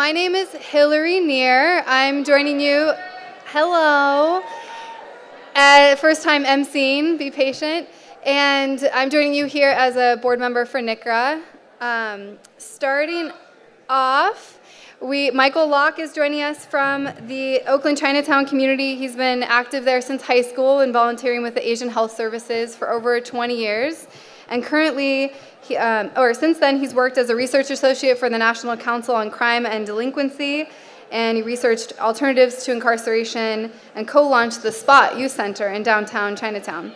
My name is Hillary Neer. I'm joining you, hello, first time emceeing, be patient. And I'm joining you here as a board member for NICRA. Starting off, Michael Locke is joining us from the Oakland Chinatown community. He's been active there since high school and volunteering with the Asian Health Services for over 20 years. And currently, since then, he's worked as a research associate for the National Council on Crime and Delinquency, and he researched alternatives to incarceration and co-launched the SPOT Youth Center in downtown Chinatown.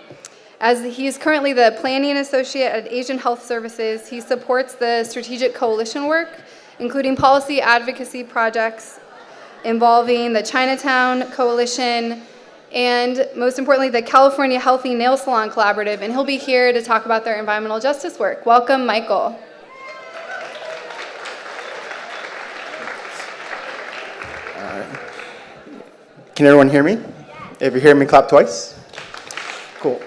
As he's currently the planning associate at Asian Health Services, he supports the strategic coalition work, including policy advocacy projects involving the Chinatown Coalition and, most importantly, the California Healthy Nail Salon Collaborative, and he'll be here to talk about their environmental justice work. Welcome, Michael. Can everyone hear me? If you hear me, clap twice. Cool.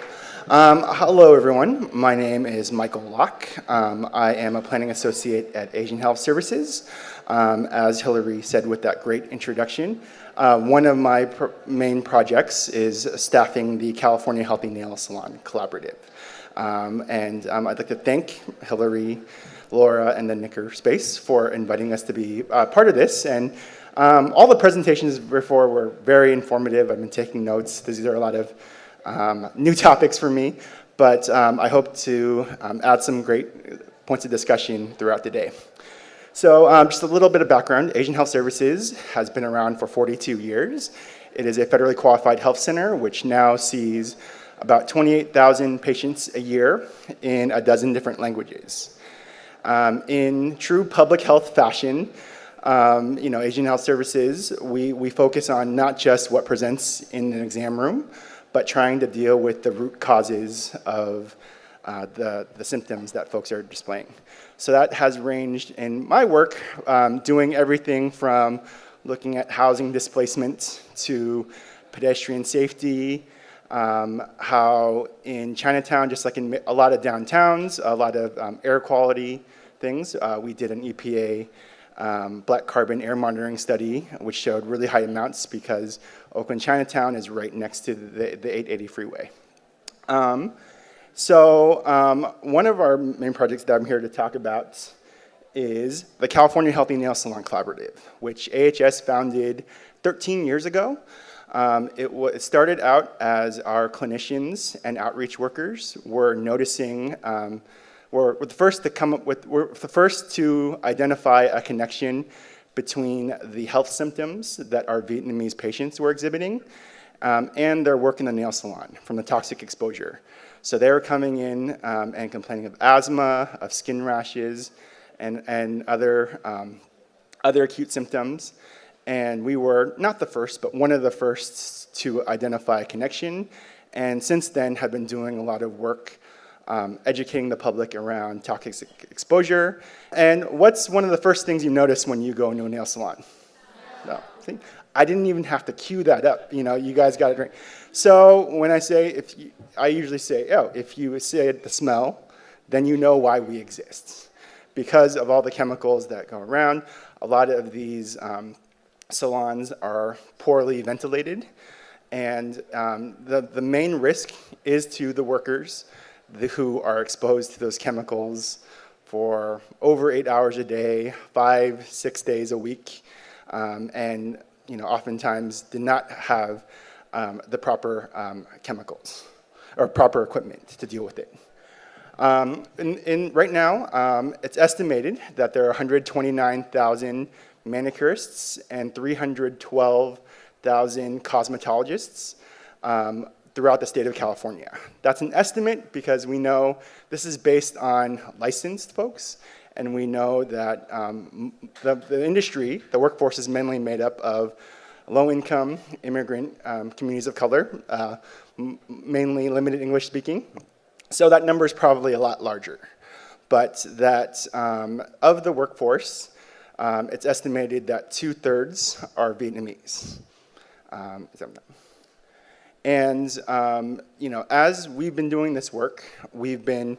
Hello, everyone. My name is Michael Locke. I am a planning associate at Asian Health Services. As Hillary said with that great introduction, one of my main projects is staffing the California Healthy Nail Salon Collaborative. I'd like to thank Hillary, Laura, and the NICR space for inviting us to be part of this. And all the presentations before were very informative. I've been taking notes. These are a lot of new topics for me, but I hope to add some great points of discussion throughout the day. So just a little bit of background. Asian Health Services has been around for 42 years. It is a federally qualified health center, which now sees about 28,000 patients a year in a dozen different languages. In true public health fashion, Asian Health Services, we focus on not just what presents in an exam room, but trying to deal with the root causes of the symptoms that folks are displaying. So that has ranged in my work, doing everything from looking at housing displacement to pedestrian safety, how in Chinatown, just like in a lot of downtowns, a lot of air quality things. We did an EPA black carbon air monitoring study, which showed really high amounts because Oakland Chinatown is right next to the 880 freeway. One of our main projects that I'm here to talk about is the California Healthy Nail Salon Collaborative, which AHS founded 13 years ago. It started out as our clinicians and outreach workers were noticing, were the first to identify a connection between the health symptoms that our Vietnamese patients were exhibiting and their work in the nail salon from the toxic exposure. So they were coming in and complaining of asthma, of skin rashes, and other acute symptoms. And we were not the first, but one of the first to identify a connection. And since then have been doing a lot of work educating the public around toxic exposure. And what's one of the first things you notice when you go into a nail salon? No, see? I didn't even have to cue that up. You guys got it right. So when I say, I usually say, if you say the smell, then you know why we exist. Because of all the chemicals that go around, a lot of these salons are poorly ventilated. And the main risk is to the workers who are exposed to those chemicals for over 8 hours a day, 5-6 days a week, and oftentimes did not have the proper chemicals or proper equipment to deal with it. Right now, it's estimated that there are 129,000 manicurists and 312,000 cosmetologists throughout the state of California. That's an estimate because we know this is based on licensed folks, and we know that the industry, the workforce, is mainly made up of low-income immigrant communities of color, mainly limited English speaking. So that number is probably a lot larger. But that of the workforce, it's estimated that 2/3 are Vietnamese. And as we've been doing this work, we've been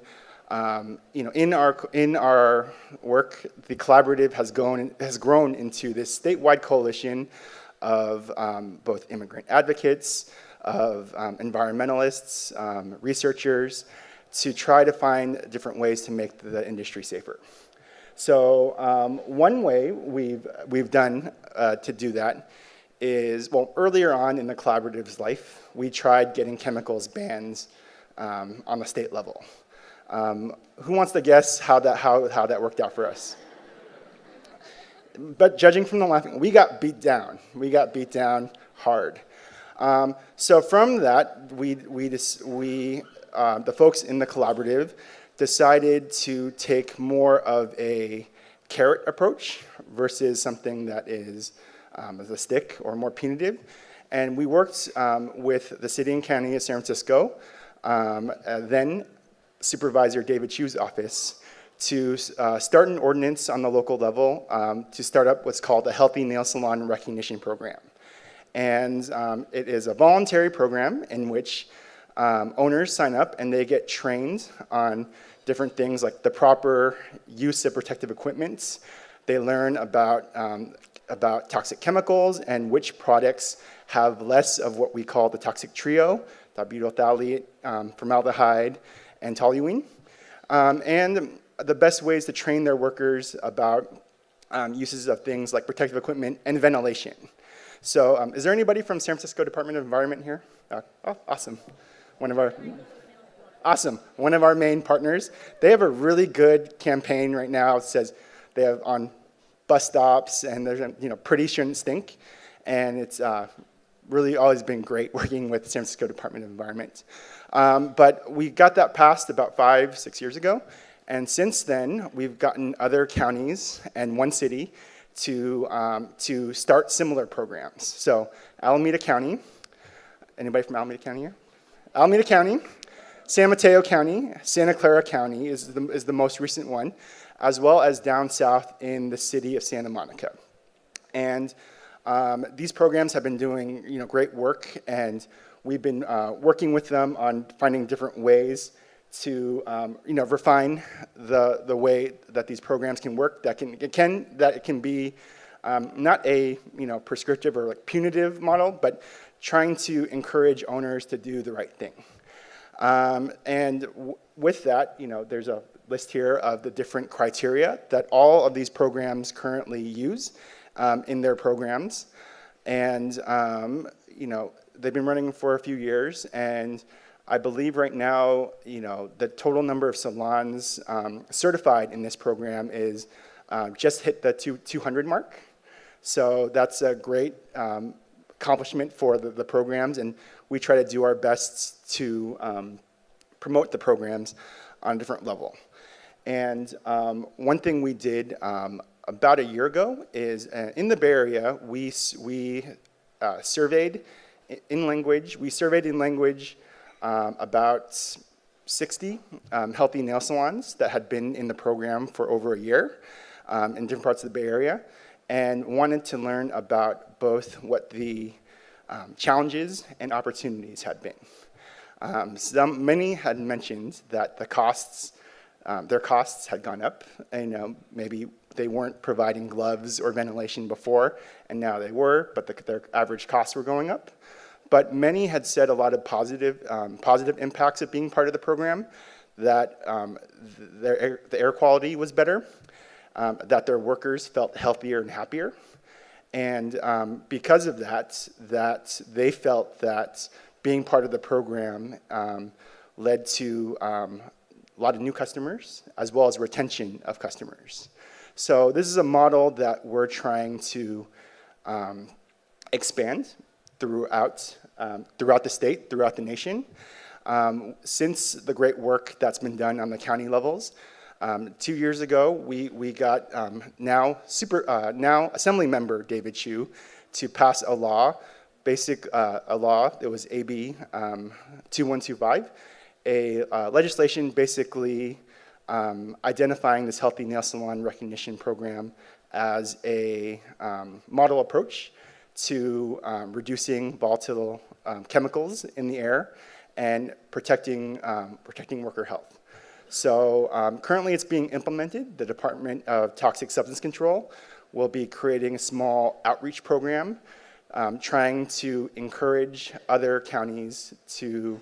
In our work, the collaborative has grown into this statewide coalition of both immigrant advocates, of environmentalists, researchers, to try to find different ways to make the industry safer. So one way we've done to do that is, well, earlier on in the collaborative's life, we tried getting chemicals bans on the state level. Who wants to guess how that worked out for us? But judging from the laughing, we got beat down. We got beat down hard. So from that, the folks in the collaborative decided to take more of a carrot approach versus something that is as a stick or more punitive. And we worked with the city and county of San Francisco, then Supervisor David Chu's office, to start an ordinance on the local level to start up what's called the Healthy Nail Salon Recognition Program. And it is a voluntary program in which owners sign up and they get trained on different things like the proper use of protective equipment. They learn about toxic chemicals and which products have less of what we call the toxic trio, dibutyl phthalate, formaldehyde, and toluene. And the best ways to train their workers about uses of things like protective equipment and ventilation. So is there anybody from San Francisco Department of Environment here? Oh, awesome. One of our main partners. They have a really good campaign right now. It says they have on bus stops, and there's, pretty shouldn't stink. And it's really always been great working with the San Francisco Department of Environment. But we got that passed about 5-6 years ago. And since then, we've gotten other counties and one city to start similar programs. So Alameda County, anybody from Alameda County here? Alameda County, San Mateo County, Santa Clara County is the most recent one, as well as down south in the city of Santa Monica. And these programs have been doing great work, and we've been working with them on finding different ways to refine the way that these programs can work. That it can be not a prescriptive or like punitive model, but trying to encourage owners to do the right thing. With that, there's a list here of the different criteria that all of these programs currently use in their programs. And, they've been running for a few years, and I believe right now, the total number of salons certified in this program is just hit the 200 mark. So that's a great accomplishment for the programs, and we try to do our best to promote the programs on a different level. And one thing we did about a year ago is in the Bay Area, we surveyed in language. We surveyed in language about 60 healthy nail salons that had been in the program for over a year in different parts of the Bay Area, and wanted to learn about both what the challenges and opportunities had been. Many had mentioned that the costs, their costs had gone up. And, maybe they weren't providing gloves or ventilation before, and now they were, but their average costs were going up. But many had said a lot of positive impacts of being part of the program, that the air quality was better, that their workers felt healthier and happier. And because of that they felt that being part of the program led to a lot of new customers, as well as retention of customers. So this is a model that we're trying to expand throughout the state, throughout the nation. Since the great work that's been done on the county levels, 2 years ago, we got now Assembly Member David Chu to pass a law, a law. It was AB 2125, a legislation basically identifying this Healthy Nail Salon Recognition Program as a model approach to reducing volatile chemicals in the air and protecting worker health. So currently it's being implemented. The Department of Toxic Substance Control will be creating a small outreach program trying to encourage other counties to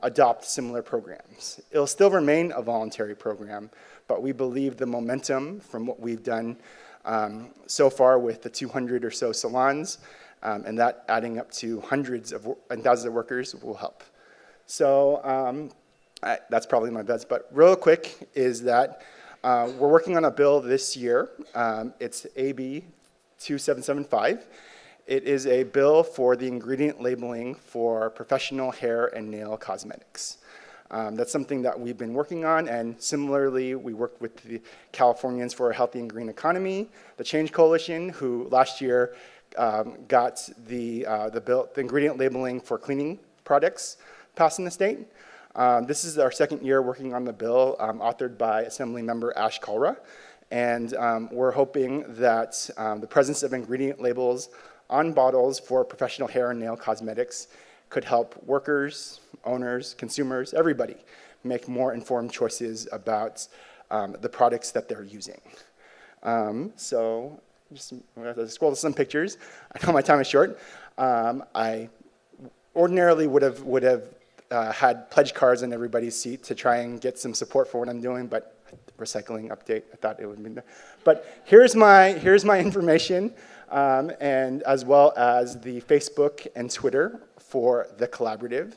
adopt similar programs. It'll still remain a voluntary program, but we believe the momentum from what we've done so far with the 200 or so salons and that adding up to hundreds and thousands of workers will help. So that's probably my best, but real quick is that we're working on a bill this year. It's AB 2775. It is a bill for the ingredient labeling for professional hair and nail cosmetics. That's something that we've been working on, and similarly, we worked with the Californians for a Healthy and Green Economy, the Change Coalition, who last year got the bill, the ingredient labeling for cleaning products passed in the state. This is our second year working on the bill, authored by Assemblymember Ash Kalra, and we're hoping that the presence of ingredient labels on bottles for professional hair and nail cosmetics could help workers, owners, consumers, everybody make more informed choices about the products that they're using. So just I'm going to scroll to some pictures. I know my time is short. I ordinarily would have had pledge cards in everybody's seat to try and get some support for what I'm doing, but recycling update, I thought it would be there. But here's my information, and as well as the Facebook and Twitter for the collaborative,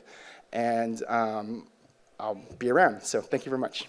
and I'll be around. So thank you very much.